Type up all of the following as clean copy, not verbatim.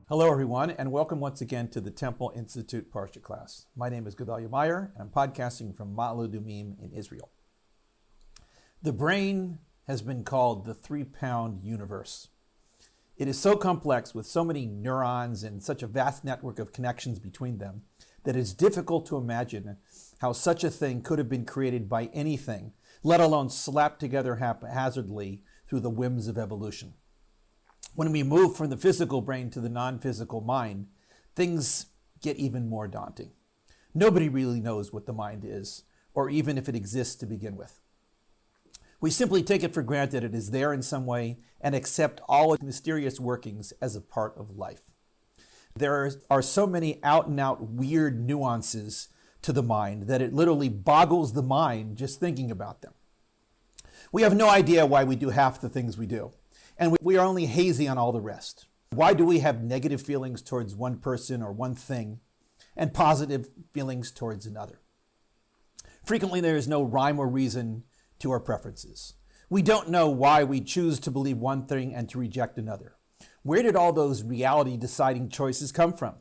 Hello, everyone, and welcome once again to the Temple Institute Parsha class. My name is Gedalia Meyer, and I'm podcasting from Ma'ale Adumim in Israel. The brain has been called the 3-pound universe. It is so complex with so many neurons and such a vast network of connections between them that it's difficult to imagine how such a thing could have been created by anything, let alone slapped together haphazardly through the whims of evolution. When we move from the physical brain to the non-physical mind, things get even more daunting. Nobody really knows what the mind is, or even if it exists to begin with. We simply take it for granted it is there in some way and accept all its mysterious workings as a part of life. There are so many out-and-out weird nuances to the mind that it literally boggles the mind just thinking about them. We have no idea why we do half the things we do. And we are only hazy on all the rest. Why do we have negative feelings towards one person or one thing and positive feelings towards another? Frequently, there is no rhyme or reason to our preferences. We don't know why we choose to believe one thing and to reject another. Where did all those reality deciding choices come from?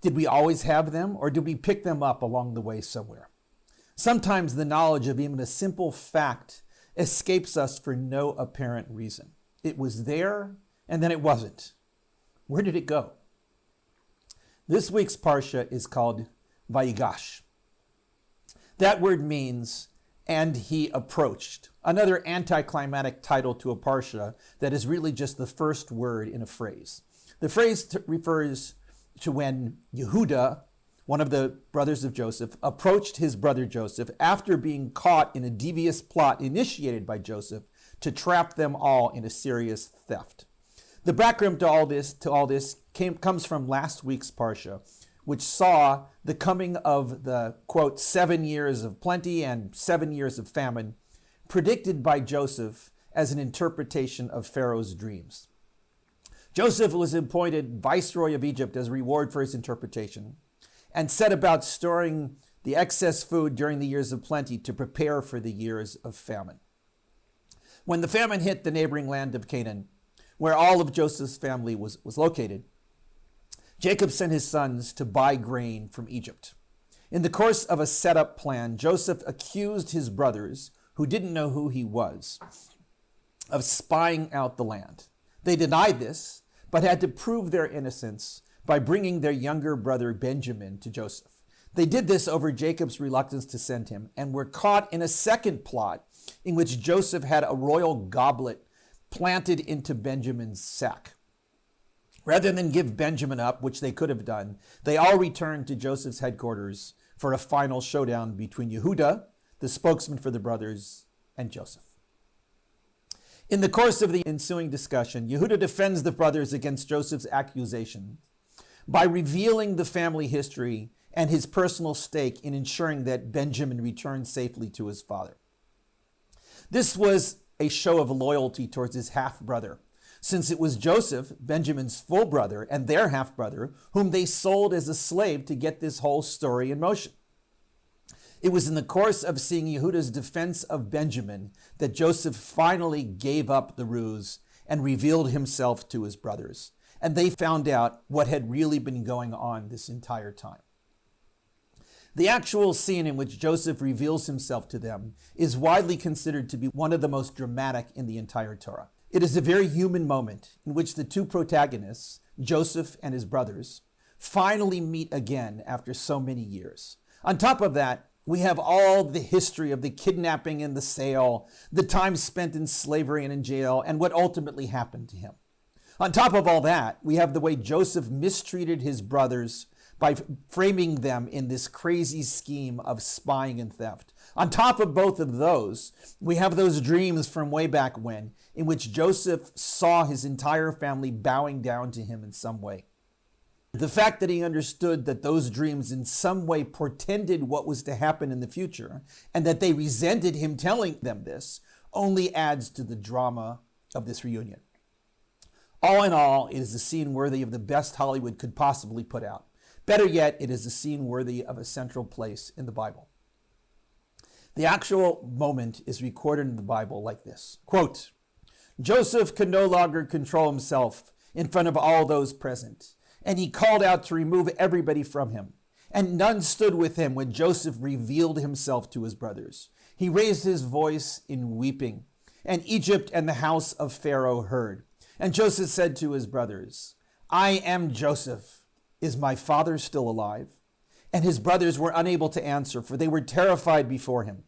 Did we always have them, or did we pick them up along the way somewhere? Sometimes the knowledge of even a simple fact escapes us for no apparent reason. It was there, and then it wasn't. Where did it go? This week's Parsha is called Vayigash. That word means, and he approached. Another anticlimactic title to a Parsha that is really just the first word in a phrase. The phrase refers to when Yehuda, one of the brothers of Joseph, approached his brother Joseph after being caught in a devious plot initiated by Joseph to trap them all in a serious theft. The background to all this comes from last week's Parsha, which saw the coming of the, quote, 7 years of plenty and 7 years of famine, predicted by Joseph as an interpretation of Pharaoh's dreams. Joseph was appointed viceroy of Egypt as a reward for his interpretation and set about storing the excess food during the years of plenty to prepare for the years of famine. When the famine hit the neighboring land of Canaan, where all of Joseph's family was located, Jacob sent his sons to buy grain from Egypt. In the course of a set-up plan, Joseph accused his brothers, who didn't know who he was, of spying out the land. They denied this, but had to prove their innocence by bringing their younger brother Benjamin to Joseph. They did this over Jacob's reluctance to send him and were caught in a second plot in which Joseph had a royal goblet planted into Benjamin's sack. Rather than give Benjamin up, which they could have done, they all returned to Joseph's headquarters for a final showdown between Yehuda, the spokesman for the brothers, and Joseph. In the course of the ensuing discussion, Yehuda defends the brothers against Joseph's accusation by revealing the family history and his personal stake in ensuring that Benjamin returned safely to his father. This was a show of loyalty towards his half-brother, since it was Joseph, Benjamin's full brother, and their half-brother, whom they sold as a slave to get this whole story in motion. It was in the course of seeing Yehuda's defense of Benjamin that Joseph finally gave up the ruse and revealed himself to his brothers, and they found out what had really been going on this entire time. The actual scene in which Joseph reveals himself to them is widely considered to be one of the most dramatic in the entire Torah. It is a very human moment in which the two protagonists, Joseph and his brothers, finally meet again after so many years. On top of that, we have all the history of the kidnapping and the sale, the time spent in slavery and in jail, and what ultimately happened to him. On top of all that, we have the way Joseph mistreated his brothers by framing them in this crazy scheme of spying and theft. On top of both of those, we have those dreams from way back when, in which Joseph saw his entire family bowing down to him in some way. The fact that he understood that those dreams in some way portended what was to happen in the future, and that they resented him telling them this, only adds to the drama of this reunion. All in all, it is a scene worthy of the best Hollywood could possibly put out. Better yet, it is a scene worthy of a central place in the Bible. The actual moment is recorded in the Bible like this. Quote, Joseph could no longer control himself in front of all those present, And he called out to remove everybody from him. And none stood with him when Joseph revealed himself to his brothers. He raised his voice in weeping, and Egypt and the house of Pharaoh heard. And Joseph said to his brothers, I am Joseph. Is my father still alive? And his brothers were unable to answer, for they were terrified before him.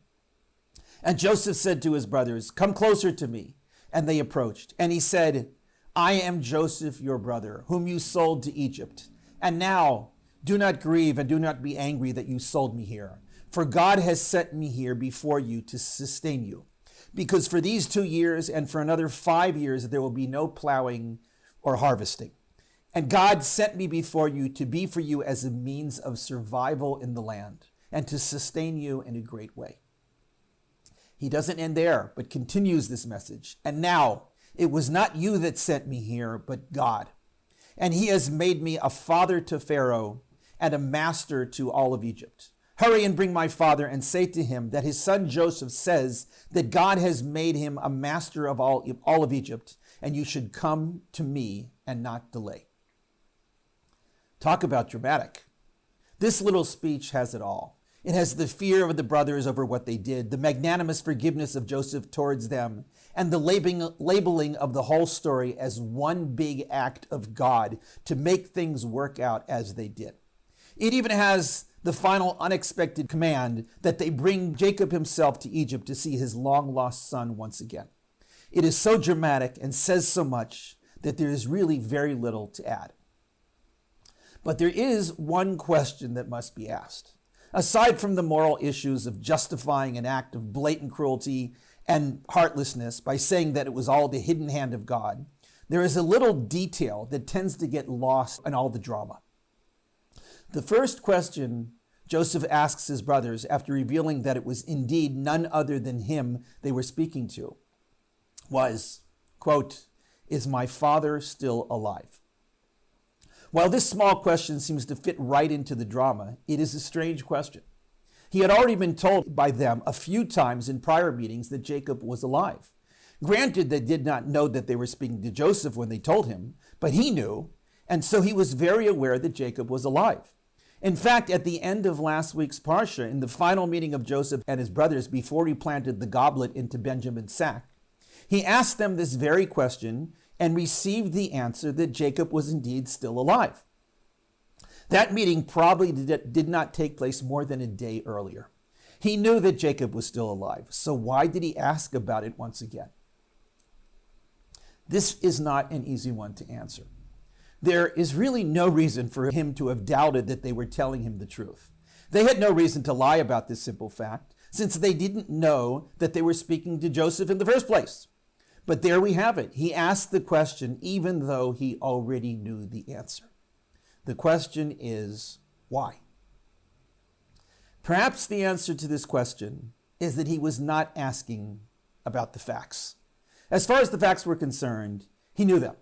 And Joseph said to his brothers, come closer to me. And they approached. And he said, I am Joseph, your brother, whom you sold to Egypt. And now do not grieve and do not be angry that you sold me here. For God has sent me here before you to sustain you. Because for these 2 years and for another 5 years, there will be no plowing or harvesting. And God sent me before you to be for you as a means of survival in the land and to sustain you in a great way. He doesn't end there, but continues this message. And now it was not you that sent me here, but God. And he has made me a father to Pharaoh and a master to all of Egypt. Hurry and bring my father and say to him that his son Joseph says that God has made him a master of all of Egypt, and you should come to me and not delay. Talk about dramatic. This little speech has it all. It has the fear of the brothers over what they did, the magnanimous forgiveness of Joseph towards them, and the labeling of the whole story as one big act of God to make things work out as they did. It even has the final unexpected command that they bring Jacob himself to Egypt to see his long-lost son once again. It is so dramatic and says so much that there is really very little to add. But there is one question that must be asked. Aside from the moral issues of justifying an act of blatant cruelty and heartlessness by saying that it was all the hidden hand of God, there is a little detail that tends to get lost in all the drama. The first question Joseph asks his brothers after revealing that it was indeed none other than him they were speaking to was, quote, is my father still alive? While this small question seems to fit right into the drama, it is a strange question. He had already been told by them a few times in prior meetings that Jacob was alive. Granted, they did not know that they were speaking to Joseph when they told him, but he knew, and so he was very aware that Jacob was alive. In fact, at the end of last week's Parsha, in the final meeting of Joseph and his brothers before he planted the goblet into Benjamin's sack, he asked them this very question and received the answer that Jacob was indeed still alive. That meeting probably did not take place more than a day earlier. He knew that Jacob was still alive, so why did he ask about it once again? This is not an easy one to answer. There is really no reason for him to have doubted that they were telling him the truth. They had no reason to lie about this simple fact, since they didn't know that they were speaking to Joseph in the first place. But there we have it. He asked the question even though he already knew the answer. The question is, why? Perhaps the answer to this question is that he was not asking about the facts. As far as the facts were concerned, he knew them.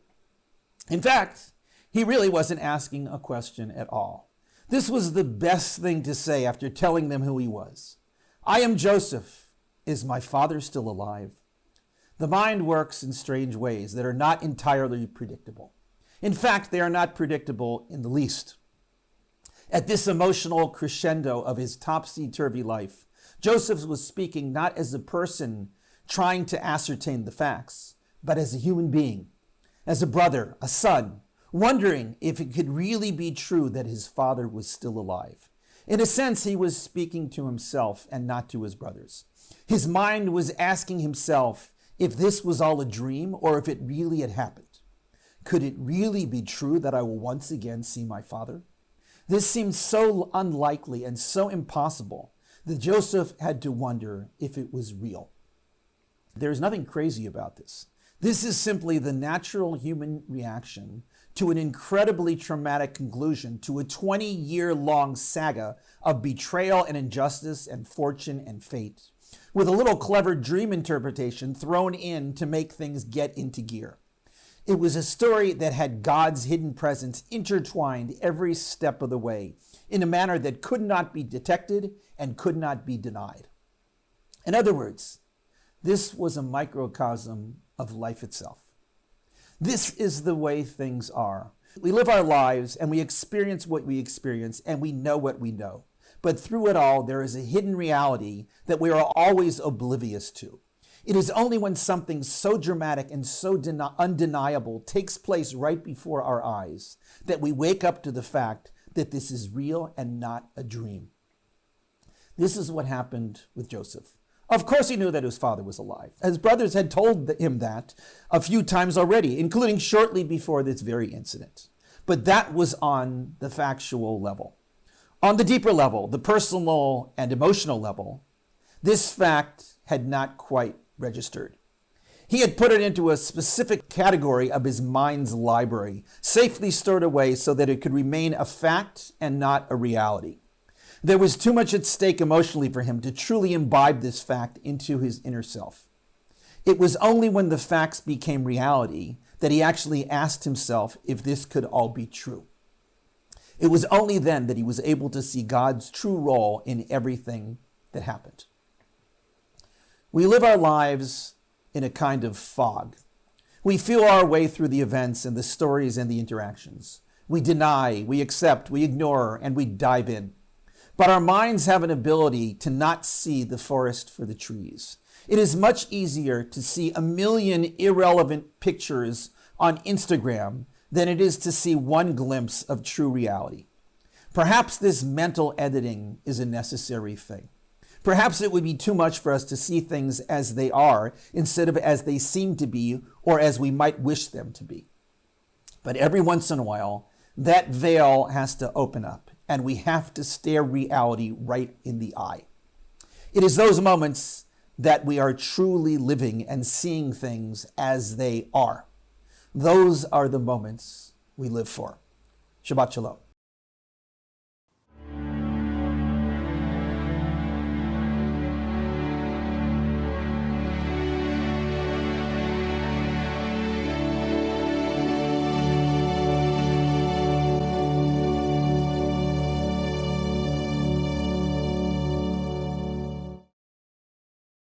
In fact, he really wasn't asking a question at all. This was the best thing to say after telling them who he was. I am Joseph. Is my father still alive? The mind works in strange ways that are not entirely predictable. In fact, they are not predictable in the least. At this emotional crescendo of his topsy-turvy life, Joseph was speaking not as a person trying to ascertain the facts, but as a human being, as a brother, a son, wondering if it could really be true that his father was still alive. In a sense, he was speaking to himself and not to his brothers. His mind was asking himself if this was all a dream or if it really had happened. Could it really be true that I will once again see my father? This seemed so unlikely and so impossible that Joseph had to wonder if it was real. There's nothing crazy about this. This is simply the natural human reaction to an incredibly traumatic conclusion to a 20-year-long saga of betrayal and injustice and fortune and fate, with a little clever dream interpretation thrown in to make things get into gear. It was a story that had God's hidden presence intertwined every step of the way in a manner that could not be detected and could not be denied. In other words, this was a microcosm of life itself. This is the way things are. We live our lives and we experience what we experience and we know what we know. But through it all, there is a hidden reality that we are always oblivious to. It is only when something so dramatic and so undeniable takes place right before our eyes that we wake up to the fact that this is real and not a dream. This is what happened with Joseph. Of course he knew that his father was alive. His brothers had told him that a few times already, including shortly before this very incident. But that was on the factual level. On the deeper level, the personal and emotional level, this fact had not quite registered. He had put it into a specific category of his mind's library, safely stored away so that it could remain a fact and not a reality. There was too much at stake emotionally for him to truly imbibe this fact into his inner self. It was only when the facts became reality that he actually asked himself if this could all be true. It was only then that he was able to see God's true role in everything that happened. We live our lives in a kind of fog. We feel our way through the events and the stories and the interactions. We deny, we accept, we ignore, and we dive in. But our minds have an ability to not see the forest for the trees. It is much easier to see a million irrelevant pictures on Instagram than it is to see one glimpse of true reality. Perhaps this mental editing is a necessary thing. Perhaps it would be too much for us to see things as they are instead of as they seem to be or as we might wish them to be. But every once in a while, that veil has to open up and we have to stare reality right in the eye. It is those moments that we are truly living and seeing things as they are. Those are the moments we live for. Shabbat Shalom.